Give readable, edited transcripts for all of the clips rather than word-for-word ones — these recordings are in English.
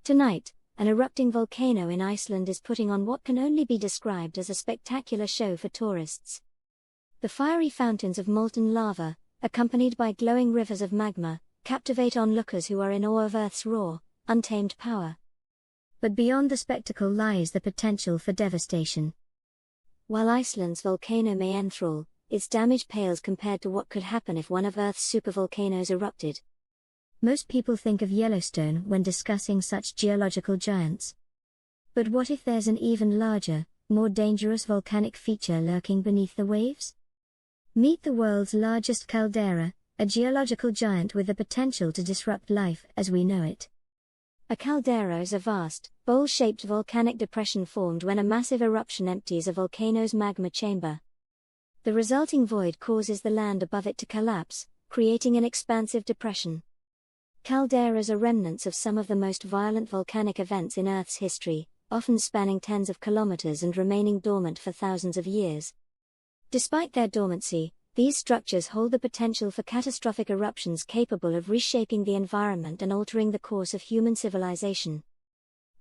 Tonight, an erupting volcano in Iceland is putting on what can only be described as a spectacular show for tourists. The fiery fountains of molten lava, accompanied by glowing rivers of magma, captivate onlookers who are in awe of Earth's raw, untamed power. But beyond the spectacle lies the potential for devastation. While Iceland's volcano may enthrall, its damage pales compared to what could happen if one of Earth's supervolcanoes erupted. Most people think of Yellowstone when discussing such geological giants. But what if there's an even larger, more dangerous volcanic feature lurking beneath the waves? Meet the world's largest caldera, a geological giant with the potential to disrupt life as we know it. A caldera is a vast, bowl-shaped volcanic depression formed when a massive eruption empties a volcano's magma chamber. The resulting void causes the land above it to collapse, creating an expansive depression. Calderas are remnants of some of the most violent volcanic events in Earth's history, often spanning tens of kilometers and remaining dormant for thousands of years. Despite their dormancy, these structures hold the potential for catastrophic eruptions capable of reshaping the environment and altering the course of human civilization.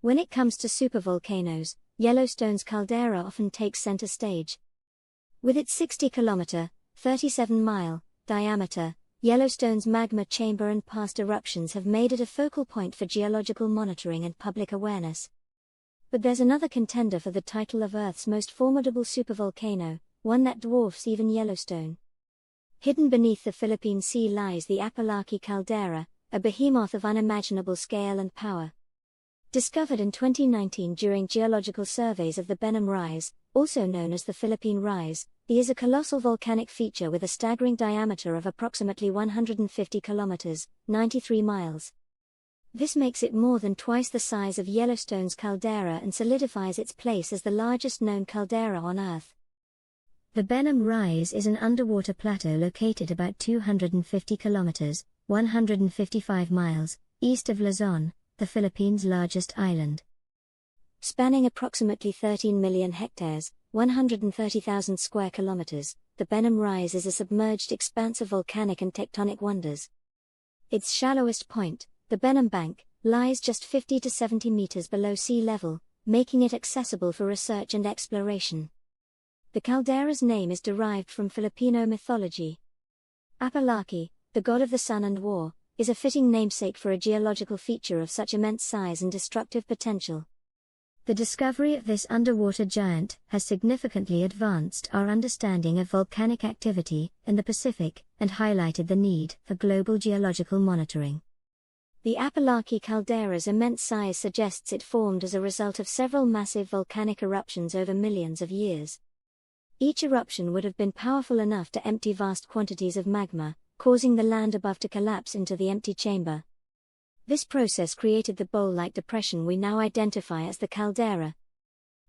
When it comes to supervolcanoes, Yellowstone's caldera often takes center stage. With its 60-kilometer, 37-mile diameter, Yellowstone's magma chamber and past eruptions have made it a focal point for geological monitoring and public awareness. But there's another contender for the title of Earth's most formidable supervolcano, one that dwarfs even Yellowstone. Hidden beneath the Philippine Sea lies the Apalaki caldera, a behemoth of unimaginable scale and power. Discovered in 2019 during geological surveys of the Benham Rise, also known as the Philippine Rise, it is a colossal volcanic feature with a staggering diameter of approximately 150 kilometers, 93 miles. This makes it more than twice the size of Yellowstone's caldera and solidifies its place as the largest known caldera on Earth. The Benham Rise is an underwater plateau located about 250 kilometers, 155 miles, east of Luzon, the Philippines' largest island. Spanning approximately 13 million hectares, 130,000 square kilometers, the Benham Rise is a submerged expanse of volcanic and tectonic wonders. Its shallowest point, the Benham Bank, lies just 50 to 70 meters below sea level, making it accessible for research and exploration. The caldera's name is derived from Filipino mythology. Apalaki, the god of the sun and war, is a fitting namesake for a geological feature of such immense size and destructive potential. The discovery of this underwater giant has significantly advanced our understanding of volcanic activity in the Pacific and highlighted the need for global geological monitoring. The Apalaki caldera's immense size suggests it formed as a result of several massive volcanic eruptions over millions of years. Each eruption would have been powerful enough to empty vast quantities of magma, causing the land above to collapse into the empty chamber. This process created the bowl-like depression we now identify as the caldera.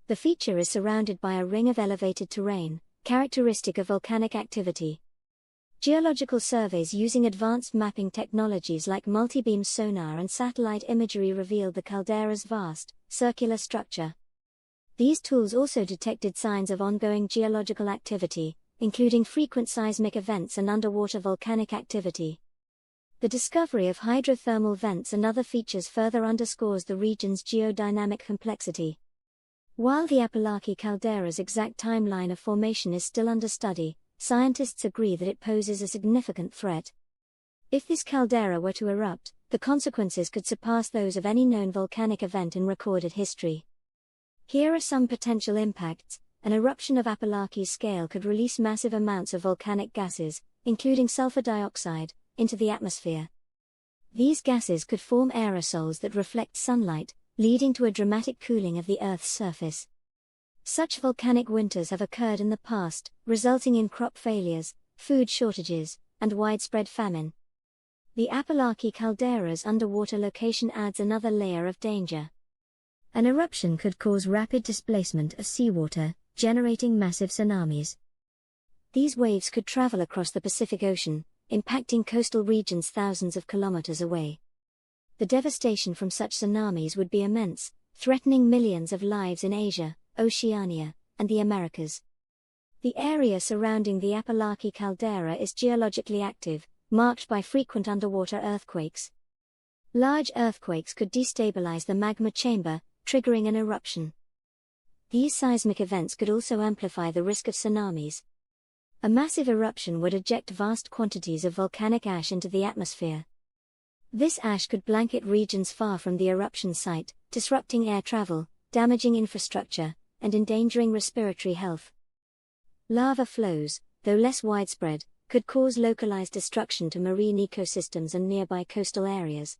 The feature is surrounded by a ring of elevated terrain, characteristic of volcanic activity. Geological surveys using advanced mapping technologies like multi-beam sonar and satellite imagery revealed the caldera's vast, circular structure. These tools also detected signs of ongoing geological activity, including frequent seismic events and underwater volcanic activity. The discovery of hydrothermal vents and other features further underscores the region's geodynamic complexity. While the Apalaki caldera's exact timeline of formation is still under study, scientists agree that it poses a significant threat. If this caldera were to erupt, the consequences could surpass those of any known volcanic event in recorded history. Here are some potential impacts. An eruption of Apalaki's scale could release massive amounts of volcanic gases, including sulfur dioxide, into the atmosphere. These gases could form aerosols that reflect sunlight, leading to a dramatic cooling of the Earth's surface. Such volcanic winters have occurred in the past, resulting in crop failures, food shortages, and widespread famine. The Apalaki caldera's underwater location adds another layer of danger. An eruption could cause rapid displacement of seawater, generating massive tsunamis. These waves could travel across the Pacific Ocean, impacting coastal regions thousands of kilometers away. The devastation from such tsunamis would be immense, threatening millions of lives in Asia, Oceania, and the Americas. The area surrounding the Apalaki caldera is geologically active, marked by frequent underwater earthquakes. Large earthquakes could destabilize the magma chamber, triggering an eruption. These seismic events could also amplify the risk of tsunamis. A massive eruption would eject vast quantities of volcanic ash into the atmosphere. This ash could blanket regions far from the eruption site, disrupting air travel, damaging infrastructure, and endangering respiratory health. Lava flows, though less widespread, could cause localized destruction to marine ecosystems and nearby coastal areas.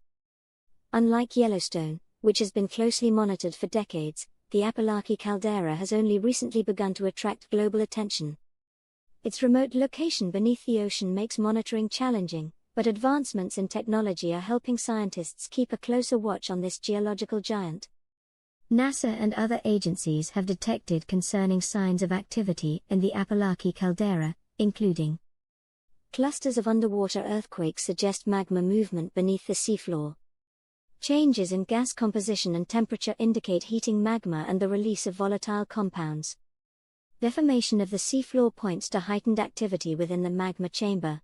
Unlike Yellowstone, which has been closely monitored for decades, the Appalachia caldera has only recently begun to attract global attention. Its remote location beneath the ocean makes monitoring challenging, but advancements in technology are helping scientists keep a closer watch on this geological giant. NASA and other agencies have detected concerning signs of activity in the Appalachia caldera, including clusters of underwater earthquakes suggest magma movement beneath the seafloor. Changes in gas composition and temperature indicate heating magma and the release of volatile compounds. Deformation of the seafloor points to heightened activity within the magma chamber.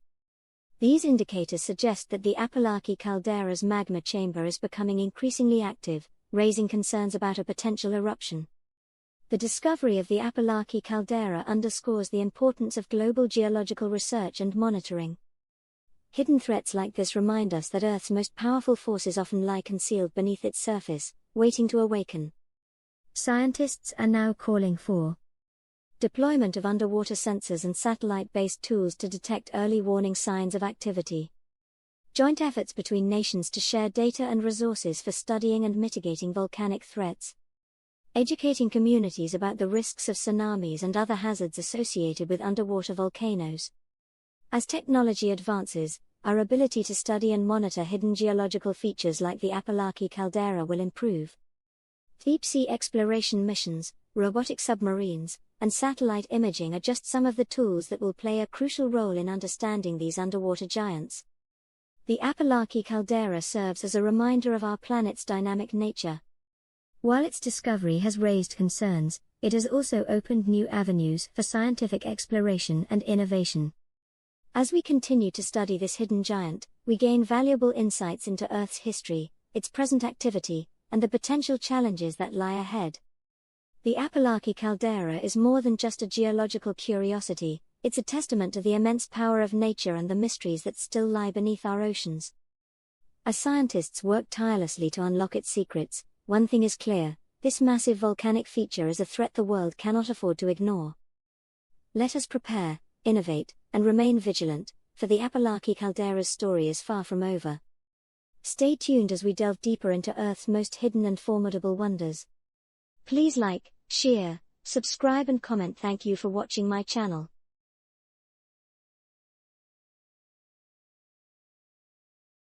These indicators suggest that the Appalachia caldera's magma chamber is becoming increasingly active, raising concerns about a potential eruption. The discovery of the Appalachia caldera underscores the importance of global geological research and monitoring. Hidden threats like this remind us that Earth's most powerful forces often lie concealed beneath its surface, waiting to awaken. Scientists are now calling for deployment of underwater sensors and satellite-based tools to detect early warning signs of activity. Joint efforts between nations to share data and resources for studying and mitigating volcanic threats. Educating communities about the risks of tsunamis and other hazards associated with underwater volcanoes. As technology advances, our ability to study and monitor hidden geological features like the Appalachia caldera will improve. Deep-sea exploration missions, robotic submarines, and satellite imaging are just some of the tools that will play a crucial role in understanding these underwater giants. The Appalachia caldera serves as a reminder of our planet's dynamic nature. While its discovery has raised concerns, it has also opened new avenues for scientific exploration and innovation. As we continue to study this hidden giant, we gain valuable insights into Earth's history, its present activity, and the potential challenges that lie ahead. The Appalachia caldera is more than just a geological curiosity, it's a testament to the immense power of nature and the mysteries that still lie beneath our oceans. As scientists work tirelessly to unlock its secrets, one thing is clear: this massive volcanic feature is a threat the world cannot afford to ignore. Let us prepare, innovate, and remain vigilant, for the Appalachia caldera's story is far from over. Stay tuned as we delve deeper into Earth's most hidden and formidable wonders. Please like, share, subscribe and comment. Thank you for watching my channel.